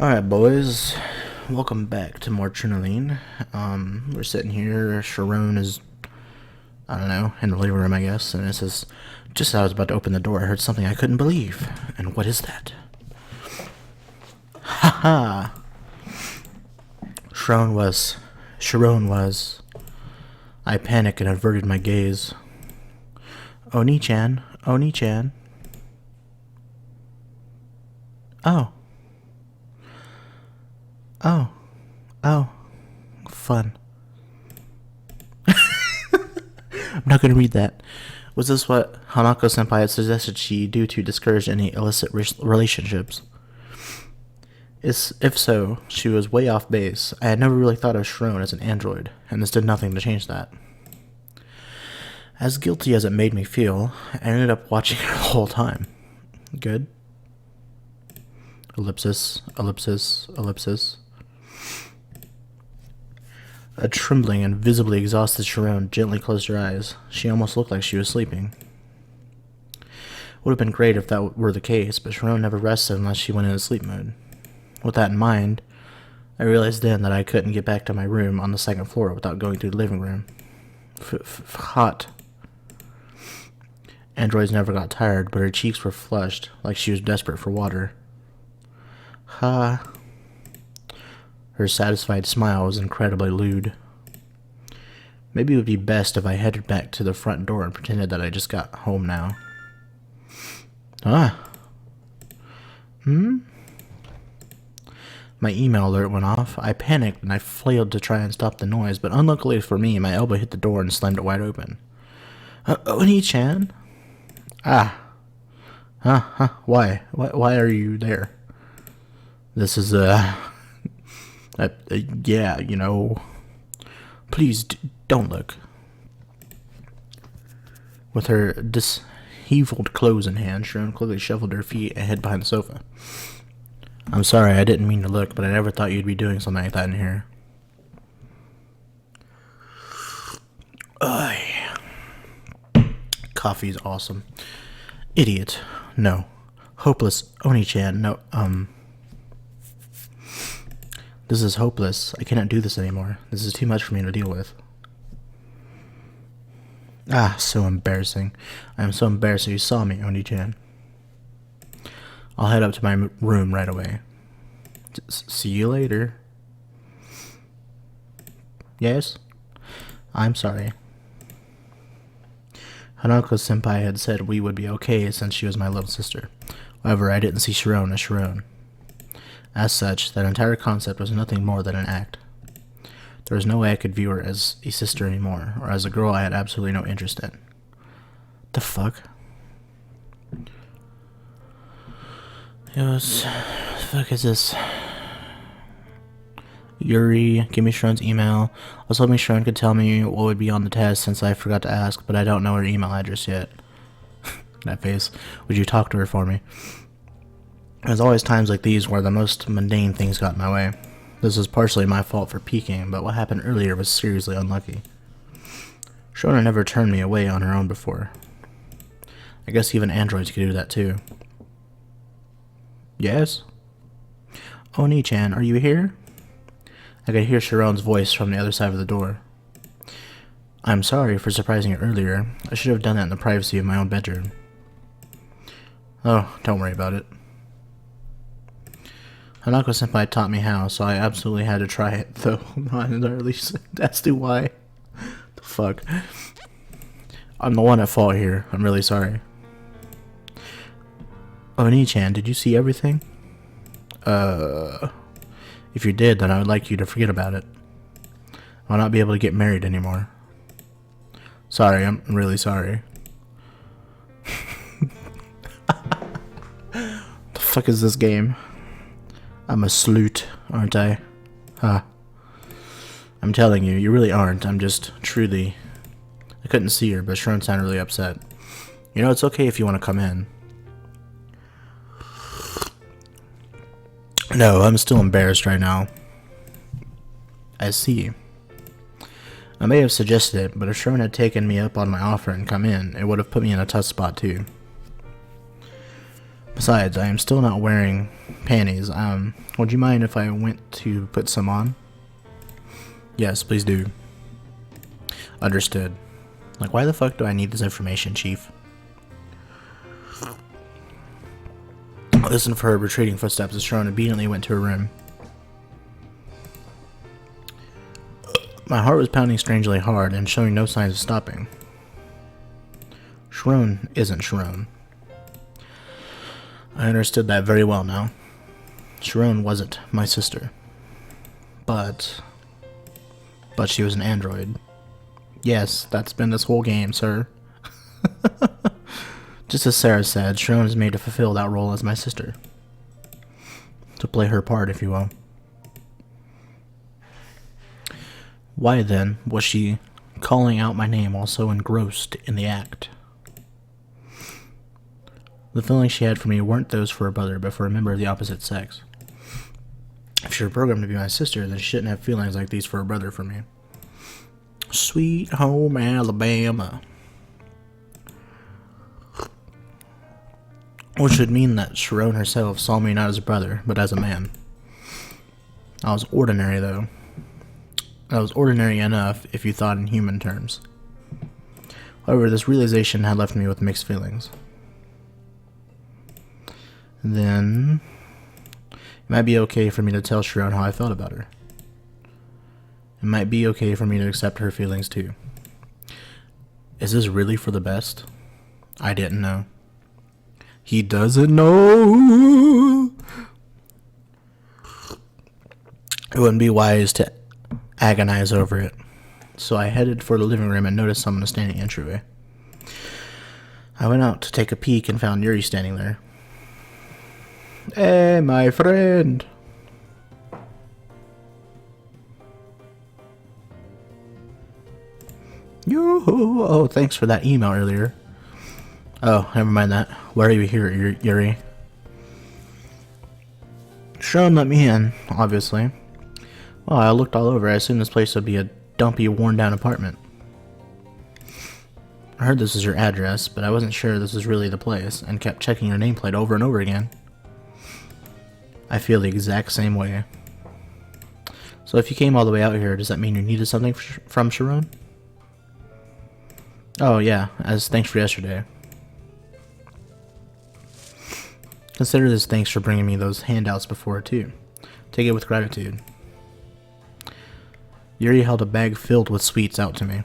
Alright, boys. Welcome back to more Trinoline. We're sitting here. Sharon is, I don't know, in the living room, I guess. And it says, just as I was about to open the door, I heard something I couldn't believe. And what is that? Haha! Sharon was. I panicked and averted my gaze. Oni-chan. Oni-chan. Oh. Oh, fun. I'm not gonna read that. Was this what Hanako-senpai had suggested she do to discourage any illicit relationships? If so, she was way off base. I had never really thought of Sharon as an android, and this did nothing to change that. As guilty as it made me feel, I ended up watching her the whole time. Good. Ellipsis, ellipsis, ellipsis. A trembling and visibly exhausted Sharon gently closed her eyes. She almost looked like she was sleeping. Would have been great if that were the case, but Sharon never rested unless she went into sleep mode. With that in mind, I realized then that I couldn't get back to my room on the second floor without going through the living room. Hot. Androids never got tired, but her cheeks were flushed, like she was desperate for water. Ha. Her satisfied smile was incredibly lewd. Maybe it would be best if I headed back to the front door and pretended that I just got home now. Ah. My email alert went off. I panicked and I flailed to try and stop the noise, but unluckily for me, my elbow hit the door and slammed it wide open. Oni-chan? Ah. Huh? Why? Why are you there? This is, yeah, you know. Please, don't look. With her disheveled clothes in hand, Sharon quickly shuffled her feet and hid behind the sofa. I'm sorry, I didn't mean to look, but I never thought you'd be doing something like that in here. Coffee's awesome. Idiot. No. Hopeless. Oni-chan. No, This is hopeless. I cannot do this anymore. This is too much for me to deal with. Ah, so embarrassing. I am so embarrassed that you saw me, Oni-chan. I'll head up to my room right away. See you later. Yes? I'm sorry. Hanako-senpai had said we would be okay since she was my little sister. However, I didn't see Sharon as Sharon. As such, that entire concept was nothing more than an act. There was no way I could view her as a sister anymore, or as a girl I had absolutely no interest in. The fuck? The fuck is this? Yuri, give me Sharon's email. I was hoping Sharon could tell me what would be on the test since I forgot to ask, but I don't know her email address yet. That face. Would you talk to her for me? There's always times like these where the most mundane things got in my way. This was partially my fault for peeking, but what happened earlier was seriously unlucky. Sharon never turned me away on her own before. I guess even androids could do that too. Yes? Oni-chan, are you here? I could hear Sharon's voice from the other side of the door. I'm sorry for surprising you earlier. I should have done that in the privacy of my own bedroom. Oh, don't worry about it. Hanako-senpai taught me how, so I absolutely had to try it, though not entirely as to why. The fuck? I'm the one at fault here. I'm really sorry. Oni-chan, did you see everything? If you did, then I would like you to forget about it. I'll not be able to get married anymore. Sorry, I'm really sorry. The fuck is this game? I'm a sleut, aren't I? Huh. I'm telling you, you really aren't. I'm just truly... I couldn't see her, but Sharon sounded really upset. You know, it's okay if you want to come in. No, I'm still embarrassed right now. I see. I may have suggested it, but if Sharon had taken me up on my offer and come in, it would have put me in a tough spot too. Besides, I am still not wearing panties. Would you mind if I went to put some on? Yes, please do. Understood. Like, why the fuck do I need this information, Chief? Listen for her retreating footsteps as Sharon obediently went to her room. My heart was pounding strangely hard and showing no signs of stopping. Sharon isn't Sharon. I understood that very well now. Sharon wasn't my sister. But she was an android. Yes, that's been this whole game, sir. Just as Sarah said, Sharon is made to fulfill that role as my sister. To play her part, if you will. Why then was she calling out my name while so engrossed in the act? The feelings she had for me weren't those for a brother, but for a member of the opposite sex. If she were programmed to be my sister, then she shouldn't have feelings like these for a brother for me. Sweet home Alabama. Which would mean that Sharon herself saw me not as a brother, but as a man. I was ordinary, though. I was ordinary enough if you thought in human terms. However, this realization had left me with mixed feelings. Then, it might be okay for me to tell Sharon how I felt about her. It might be okay for me to accept her feelings too. Is this really for the best? I didn't know. He doesn't know. It wouldn't be wise to agonize over it. So I headed for the living room and noticed someone standing in the entryway. I went out to take a peek and found Yuri standing there. Hey, my friend. Yoo-hoo. Oh, thanks for that email earlier. Oh, never mind that. Why are you here, Yuri? Sharon let me in, obviously. Well, I looked all over. I assumed this place would be a dumpy, worn-down apartment. I heard this was your address, but I wasn't sure this was really the place, and kept checking your nameplate over and over again. I feel the exact same way. So if you came all the way out here, does that mean you needed something from Sharon? Oh yeah, as thanks for yesterday. Consider this thanks for bringing me those handouts before too. Take it with gratitude. Yuri held a bag filled with sweets out to me.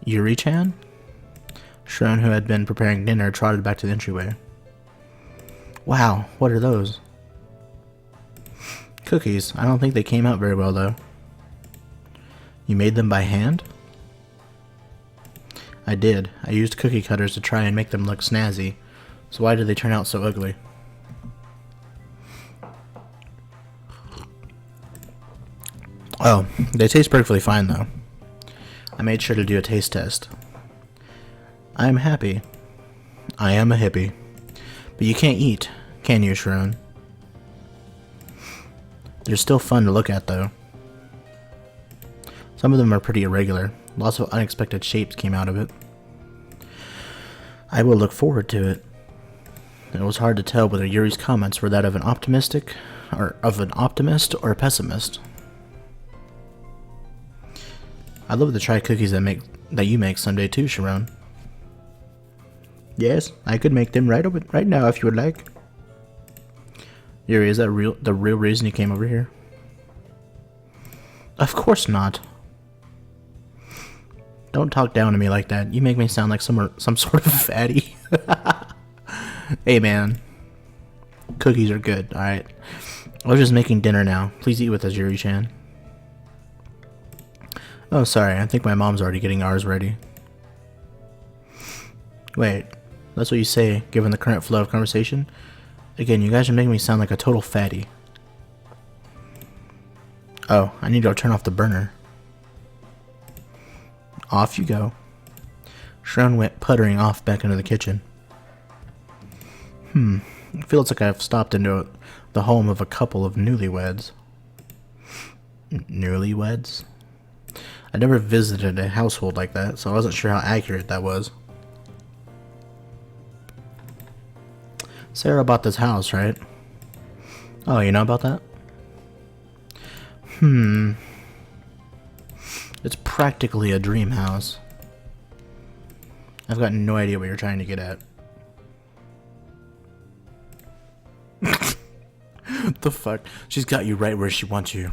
Yuri-chan? Sharon, who had been preparing dinner, trotted back to the entryway. Wow, what are those? Cookies. I don't think they came out very well, though. You made them by hand? I did. I used cookie cutters to try and make them look snazzy. So why did they turn out so ugly? Oh, they taste perfectly fine, though. I made sure to do a taste test. I am happy. I am a hippie. But you can't eat, can you, Sharon? They're still fun to look at, though. Some of them are pretty irregular. Lots of unexpected shapes came out of it. I will look forward to it. It was hard to tell whether Yuri's comments were that of an optimist or a pessimist. I'd love to try cookies that you make someday too, Sharon. Yes, I could make them right now if you would like. Yuri, is that the real reason you came over here? Of course not. Don't talk down to me like that. You make me sound like some sort of fatty. Hey man, cookies are good. All right, I was just making dinner now. Please eat with us, Yuri-chan. Oh, sorry. I think my mom's already getting ours ready. Wait, that's what you say, given the current flow of conversation? Again, you guys are making me sound like a total fatty. Oh, I need to turn off the burner. Off you go. Sharon went puttering off back into the kitchen. It feels like I've stopped into the home of a couple of newlyweds. Newlyweds? I never visited a household like that, so I wasn't sure how accurate that was. Sarah bought this house, right? Oh, you know about that? It's practically a dream house. I've got no idea what you're trying to get at. The fuck? She's got you right where she wants you.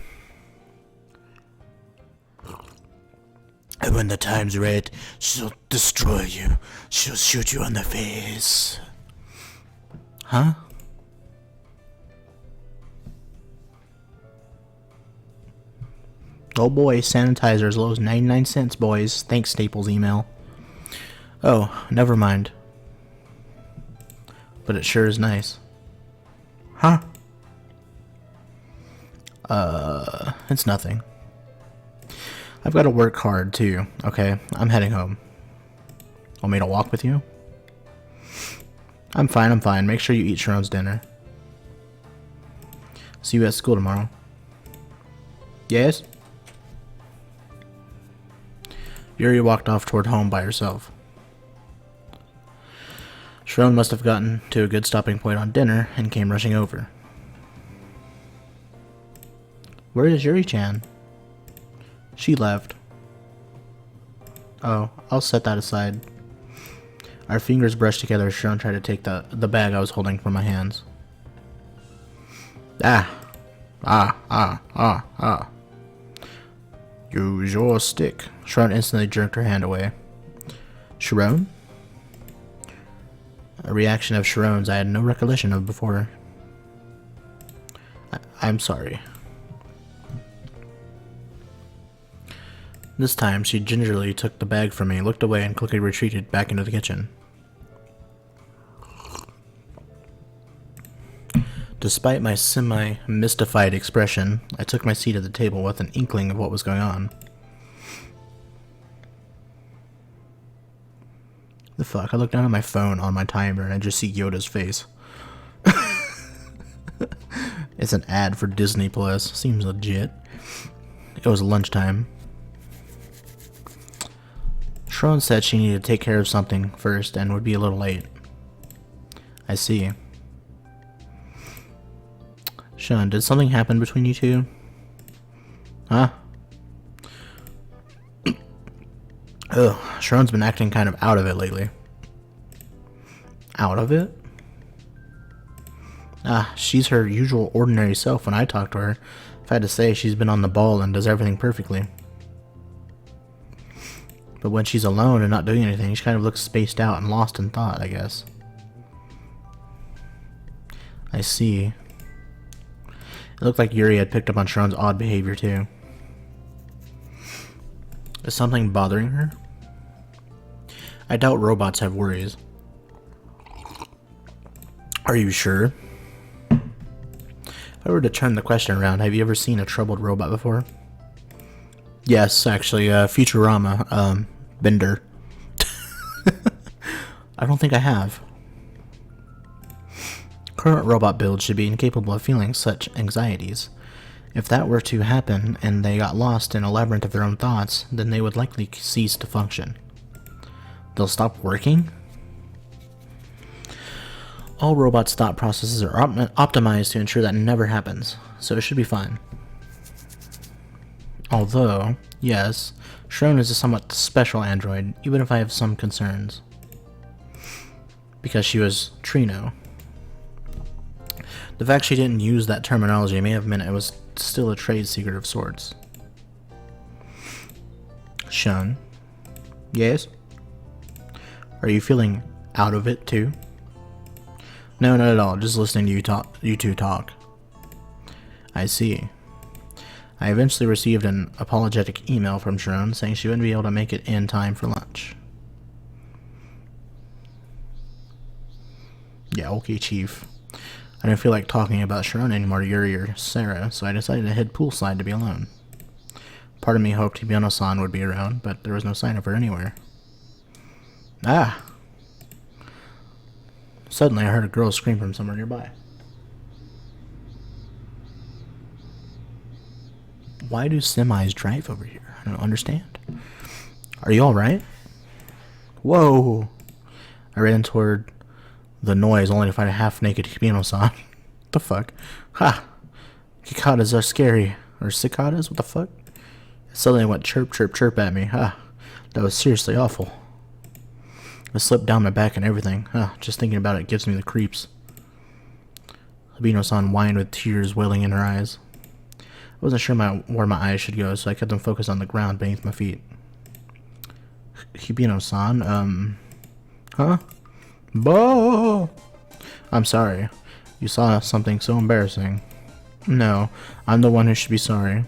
And when the time's right, she'll destroy you. She'll shoot you in the face. Huh? Oh boy, sanitizer as low as 99 cents, boys. Thanks, Staples email. Oh, never mind. But it sure is nice. Huh? It's nothing. I've got to work hard too. Okay, I'm heading home. Want me to walk with you? I'm fine. Make sure you eat Sharon's dinner. See you at school tomorrow. Yes? Yuri walked off toward home by herself. Sharon must have gotten to a good stopping point on dinner and came rushing over. Where is Yuri-chan? She left. Oh, I'll set that aside. Our fingers brushed together as Sharon tried to take the bag I was holding from my hands. Use your stick. Sharon instantly jerked her hand away. Sharon? A reaction of Sharon's I had no recollection of before. I'm sorry. This time, she gingerly took the bag from me, looked away, and quickly retreated back into the kitchen. Despite my semi-mystified expression, I took my seat at the table with an inkling of what was going on. The fuck? I look down at my phone on my timer and I just see Yoda's face. It's an ad for Disney Plus. Seems legit. It was lunchtime. Sharon said she needed to take care of something first and would be a little late. I see. Sharon, did something happen between you two? Huh? Ugh, Sharon's been acting kind of out of it lately. Out of it? She's her usual ordinary self when I talk to her. If I had to say, she's been on the ball and does everything perfectly. But when she's alone and not doing anything, she kind of looks spaced out and lost in thought, I guess. I see. It looked like Yuri had picked up on Sharon's odd behavior too. Is something bothering her? I doubt robots have worries. Are you sure? If I were to turn the question around, have you ever seen a troubled robot before? Yes, actually, Futurama, Bender. I don't think I have. Current robot builds should be incapable of feeling such anxieties. If that were to happen and they got lost in a labyrinth of their own thoughts, then they would likely cease to function. They'll stop working? All robots' thought processes are optimized to ensure that never happens, so it should be fine. Although, yes, Sharon is a somewhat special android, even if I have some concerns. Because she was Trino. The fact she didn't use that terminology may have meant it was still a trade secret of sorts. Sharon? Yes? Are you feeling out of it too? No, not at all, just listening to you two talk. I see. I eventually received an apologetic email from Sharon saying she wouldn't be able to make it in time for lunch. Yeah, okay, Chief. I didn't feel like talking about Sharon anymore to Yuri or Sarah, so I decided to head poolside to be alone. Part of me hoped Hibano-san would be around, but there was no sign of her anywhere. Suddenly I heard a girl scream from somewhere nearby. Why do semis drive over here? I don't understand. Are you alright? Whoa! I ran toward the noise only to find a half-naked Hibino-san. What the fuck? Ha! Cicadas are scary. Or cicadas? What the fuck? It suddenly went chirp, chirp, chirp at me. Ha! That was seriously awful. It slipped down my back and everything. Just thinking about it gives me the creeps. Hibino-san whined with tears welling in her eyes. I wasn't sure where my eyes should go, so I kept them focused on the ground beneath my feet. Hibino-san, huh? Bo! I'm sorry. You saw something so embarrassing. No, I'm the one who should be sorry.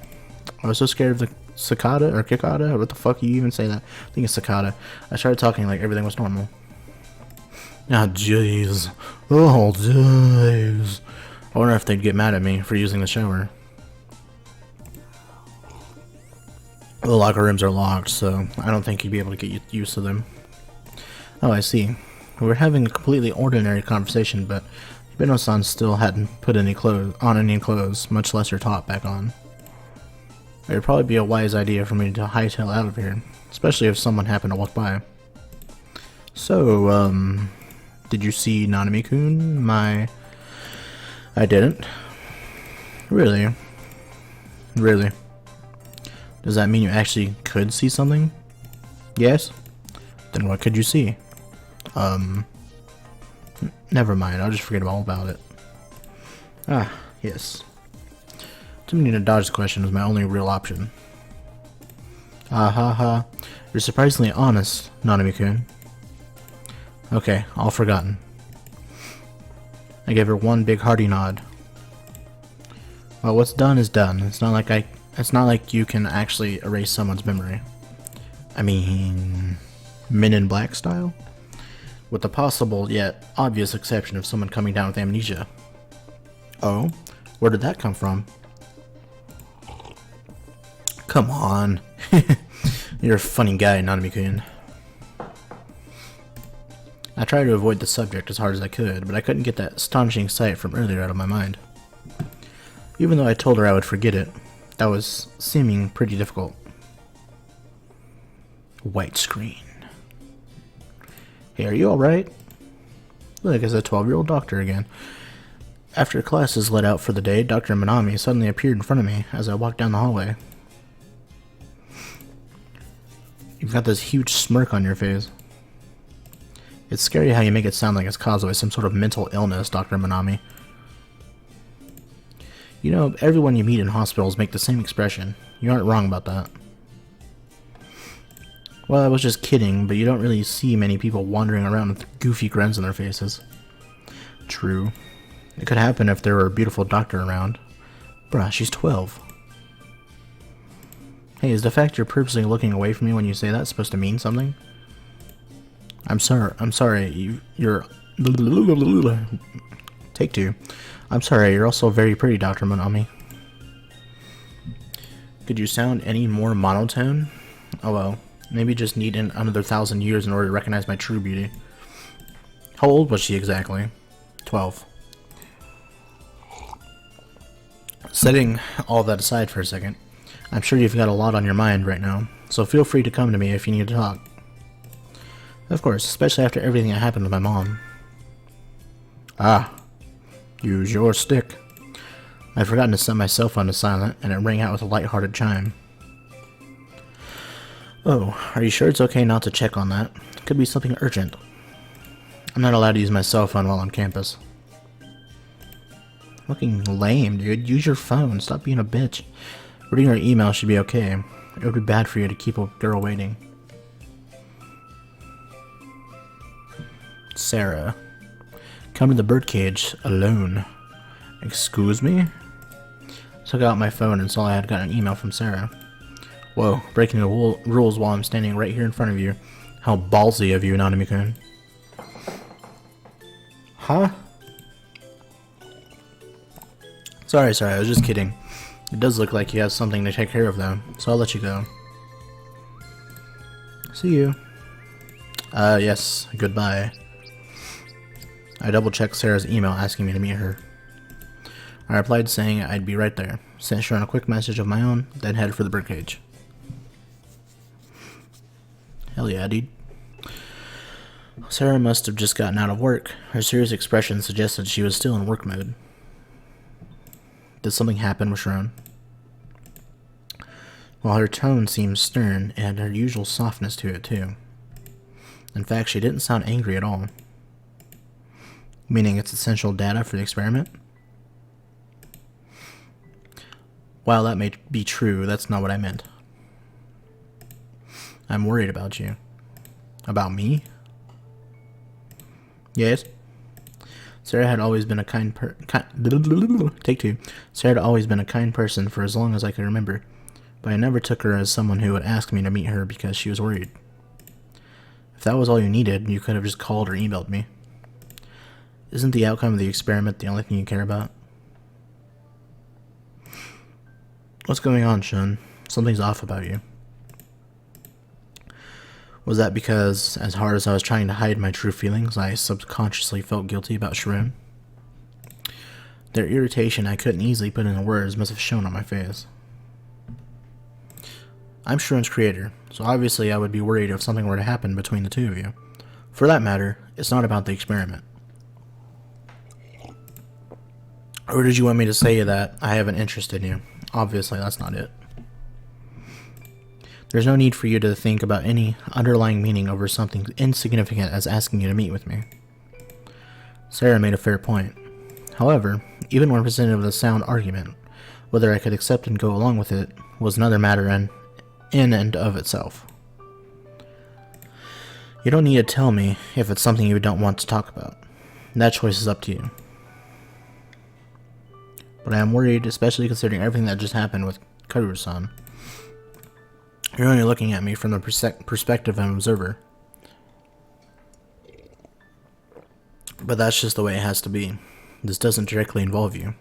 I was so scared of the cicada or cicada. What the fuck you even say that? I think it's cicada. I started talking like everything was normal. Ah, jeez. Oh, jeez. I wonder if they'd get mad at me for using the shower. The locker rooms are locked, so I don't think you'd be able to get used to them. Oh, I see. We were having a completely ordinary conversation, but Hibino-san still hadn't put any clothes, much less her top back on. It would probably be a wise idea for me to hightail out of here, especially if someone happened to walk by. So, did you see Nanami-kun? I didn't. Really? Really? Does that mean you actually could see something? Yes? Then what could you see? Never mind, I'll just forget all about it. Ah, yes. Attempting to dodge the question was my only real option. Ah ha ha. You're surprisingly honest, Nanami-kun. Okay, all forgotten. I gave her one big hearty nod. Well, what's done is done. It's not like you can actually erase someone's memory. I mean, Men in Black style? With the possible yet obvious exception of someone coming down with amnesia. Oh? Where did that come from? Come on. You're a funny guy, Nanami-kun. I tried to avoid the subject as hard as I could, but I couldn't get that astonishing sight from earlier out of my mind. Even though I told her I would forget it, that was seeming pretty difficult. White screen. Hey, are you alright? Look, it's a 12-year-old doctor again. After classes let out for the day, Dr. Minami suddenly appeared in front of me as I walked down the hallway. You've got this huge smirk on your face. It's scary how you make it sound like it's caused by some sort of mental illness, Dr. Minami. You know, everyone you meet in hospitals make the same expression. You aren't wrong about that. Well, I was just kidding, but you don't really see many people wandering around with goofy grins on their faces. True. It could happen if there were a beautiful doctor around. Bruh, she's 12. Hey, is the fact you're purposely looking away from me when you say that supposed to mean something? I'm sorry, you're... Take two. I'm sorry, you're also very pretty, Dr. Minami. Could you sound any more monotone? Oh well, maybe just need another 1,000 years in order to recognize my true beauty. How old was she exactly? 12. Setting all that aside for a second, I'm sure you've got a lot on your mind right now, so feel free to come to me if you need to talk. Of course, especially after everything that happened with my mom. Ah, use your stick. I'd forgotten to set my cell phone to silent, and it rang out with a light-hearted chime. Oh, are you sure it's okay not to check on that? It could be something urgent. I'm not allowed to use my cell phone while on campus. Looking lame, dude. Use your phone. Stop being a bitch. Reading your email should be okay. It would be bad for you to keep a girl waiting. Sarah. Come to the birdcage alone. Excuse me? Took out my phone and saw I had gotten an email from Sarah. Whoa, breaking the rules while I'm standing right here in front of you. How ballsy of you, Nanami-kun. Huh? Sorry, I was just kidding. It does look like you have something to take care of though, so I'll let you go. See you. Yes, goodbye. I double-checked Sarah's email asking me to meet her. I replied saying I'd be right there, sent Sharon a quick message of my own, then headed for the birdcage. Hell yeah, dude. Sarah must have just gotten out of work. Her serious expression suggested she was still in work mode. Did something happen with Sharon? While her tone seemed stern, it had her usual softness to it, too. In fact, she didn't sound angry at all. Meaning it's essential data for the experiment? While that may be true, that's not what I meant. I'm worried about you. About me? Yes? Sarah had always been a Take two. Sarah had always been a kind person for as long as I could remember, but I never took her as someone who would ask me to meet her because she was worried. If that was all you needed, you could have just called or emailed me. Isn't the outcome of the experiment the only thing you care about? What's going on, Shun? Something's off about you. Was that because, as hard as I was trying to hide my true feelings, I subconsciously felt guilty about Sharon? Their irritation I couldn't easily put into words must have shown on my face. I'm Sharon's creator, so obviously I would be worried if something were to happen between the two of you. For that matter, it's not about the experiment. Or did you want me to say that I have an interest in you? Obviously, that's not it. There's no need for you to think about any underlying meaning over something insignificant as asking you to meet with me. Sarah made a fair point. However, even when presented with a sound argument, whether I could accept and go along with it was another matter in and of itself. You don't need to tell me if it's something you don't want to talk about. That choice is up to you. But I am worried, especially considering everything that just happened with Kaoru-san. You're only looking at me from the perspective of an observer. But that's just the way it has to be. This doesn't directly involve you.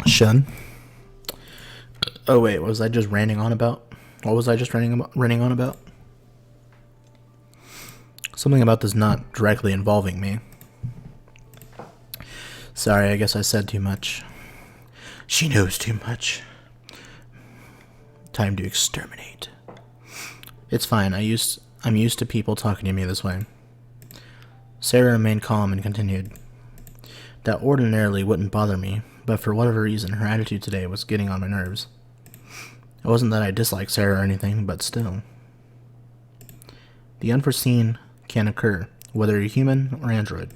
Shun? Oh wait, was I just ranting on about? What was I just ranting on about? Something about this not directly involving me. Sorry, I guess I said too much. She knows too much. Time to exterminate. It's fine, I'm used to people talking to me this way. Sarah remained calm and continued. That ordinarily wouldn't bother me, but for whatever reason, her attitude today was getting on my nerves. It wasn't that I disliked Sarah or anything, but still. The unforeseen can occur, whether you're human or android.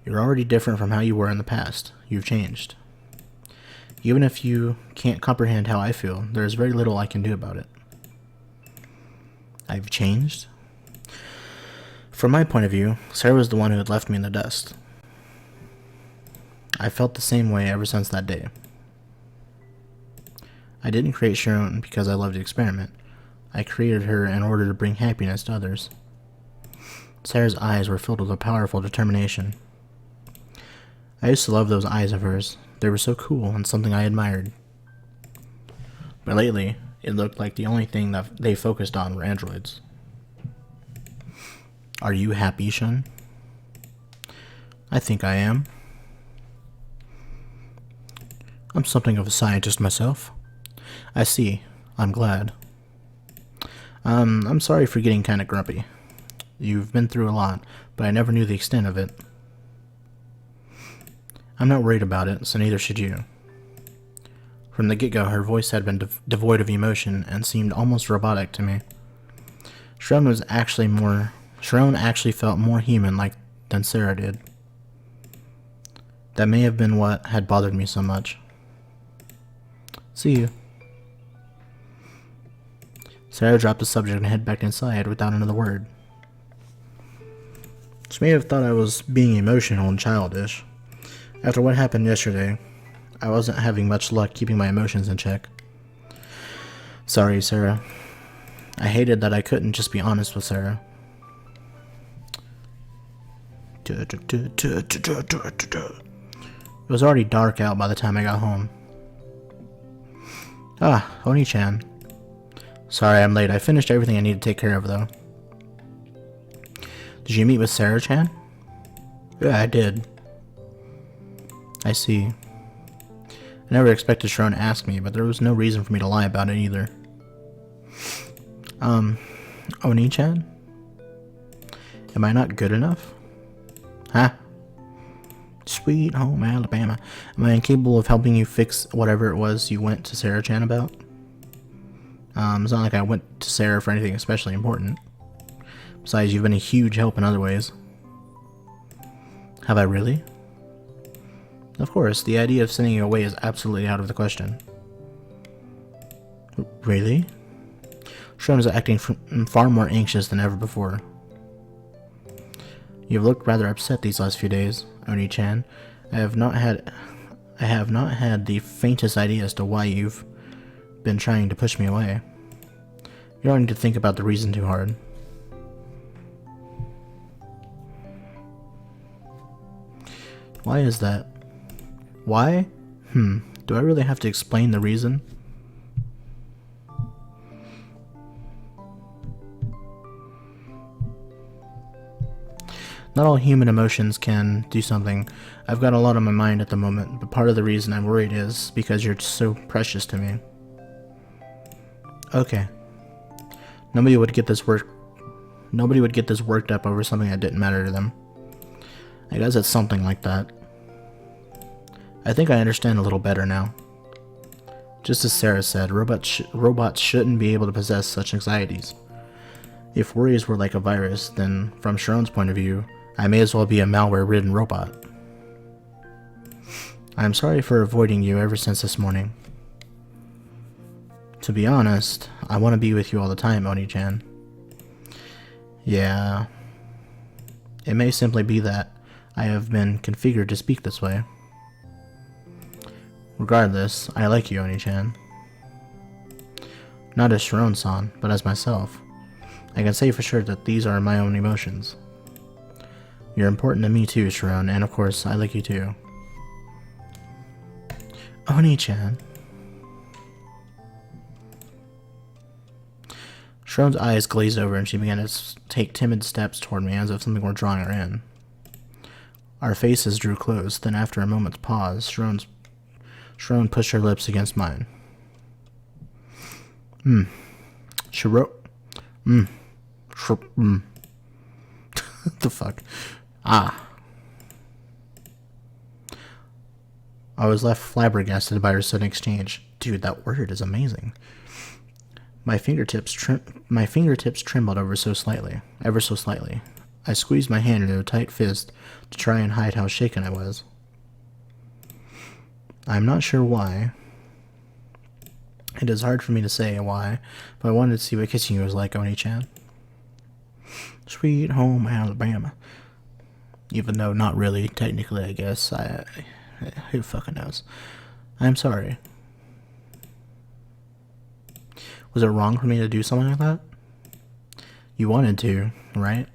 You're already different from how you were in the past. You've changed. Even if you can't comprehend how I feel, there is very little I can do about it. I've changed? From my point of view, Sarah was the one who had left me in the dust. I felt the same way ever since that day. I didn't create Sharon because I loved the experiment. I created her in order to bring happiness to others. Sarah's eyes were filled with a powerful determination. I used to love those eyes of hers. They were so cool and something I admired. But lately, it looked like the only thing that they focused on were androids. Are you happy, Shun? I think I am. I'm something of a scientist myself. I see. I'm glad. I'm sorry for getting kinda grumpy. You've been through a lot, but I never knew the extent of it. I'm not worried about it, so neither should you. From the get-go, her voice had been devoid of emotion and seemed almost robotic to me. Sharon actually felt more human-like than Sarah did. That may have been what had bothered me so much. See you. Sarah dropped the subject and headed back inside without another word. She may have thought I was being emotional and childish. After what happened yesterday, I wasn't having much luck keeping my emotions in check. Sorry, Sarah. I hated that I couldn't just be honest with Sarah. It was already dark out by the time I got home. Ah, Oni-chan. Sorry I'm late. I finished everything I need to take care of, though. Did you meet with Sarah-chan? Yeah, I did. I see. I never expected Sharon to ask me, but there was no reason for me to lie about it either. Oni-chan? Am I not good enough? Huh? Sweet home Alabama. Am I incapable of helping you fix whatever it was you went to Sarah-chan about? It's not like I went to Sarah for anything especially important. Besides, you've been a huge help in other ways. Have I really? Of course, the idea of sending you away is absolutely out of the question. Really? Shron is acting far more anxious than ever before. You've looked rather upset these last few days, Oni-chan. I have not had the faintest idea as to why you've been trying to push me away. You don't need to think about the reason too hard. Why is that? Why? Do I really have to explain the reason? Not all human emotions can do something. I've got a lot on my mind at the moment, but part of the reason I'm worried is because you're so precious to me. Okay. Nobody would get this worked up over something that didn't matter to them. I guess it's something like that. I think I understand a little better now. Just as Sarah said, robots shouldn't be able to possess such anxieties. If worries were like a virus, then from Sharon's point of view, I may as well be a malware-ridden robot. I'm sorry for avoiding you ever since this morning. To be honest, I want to be with you all the time, Oni-chan. Yeah. It may simply be that I have been configured to speak this way. Regardless, I like you, Oni-chan. Not as Sharon-san, but as myself. I can say for sure that these are my own emotions. You're important to me too, Sharon, and of course, I like you too. Oni-chan. Sharon's eyes glazed over and she began to take timid steps toward me as if something were drawing her in. Our faces drew close, then after a moment's pause, Sharon pushed her lips against mine. The fuck? Ah. I was left flabbergasted by our sudden exchange. Dude, that word is amazing. My fingertips trembled ever so slightly. I squeezed my hand into a tight fist to try and hide how shaken I was. I'm not sure why. It is hard for me to say why, but I wanted to see what kissing you was like, Oni-chan. Sweet home Alabama. Even though not really, technically, I guess. Who fucking knows? I'm sorry. Was it wrong for me to do something like that? You wanted to, right?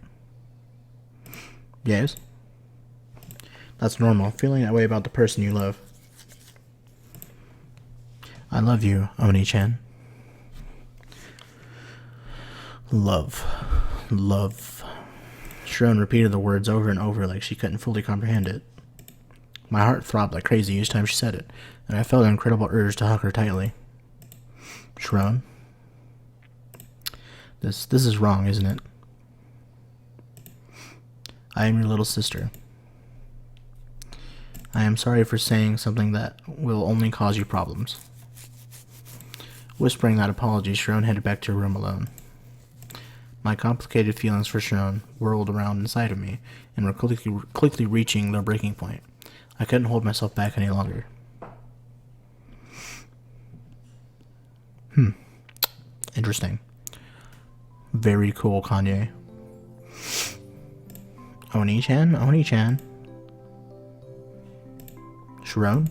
Yes. That's normal, feeling that way about the person you love. I love you, Oni-chan. Love. Sharon repeated the words over and over like she couldn't fully comprehend it. My heart throbbed like crazy each time she said it, and I felt an incredible urge to hug her tightly. Sharon? This is wrong, isn't it? I am your little sister. I am sorry for saying something that will only cause you problems. Whispering that apology, Sharon headed back to her room alone. My complicated feelings for Sharon whirled around inside of me and were quickly reaching their breaking point. I couldn't hold myself back any longer. Interesting. Very cool, Kanye. Oni-chan? Sharon?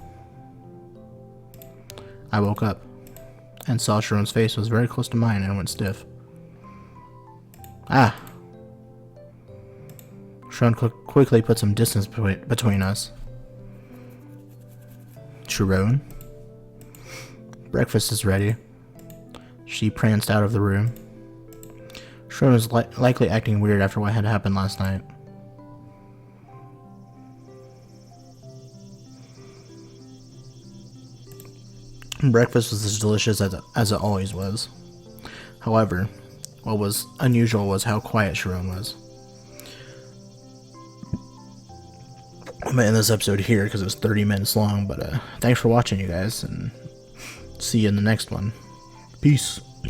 I woke up and saw Sharon's face was very close to mine and went stiff. Ah! Sharon quickly put some distance between us. Sharon? Breakfast is ready. She pranced out of the room. Sharon was likely acting weird after what had happened last night. Breakfast was as delicious as it always was. However, what was unusual was how quiet Sharon was. I'm gonna end this episode here because it was 30 minutes long, but thanks for watching, you guys, and see you in the next one. Peace.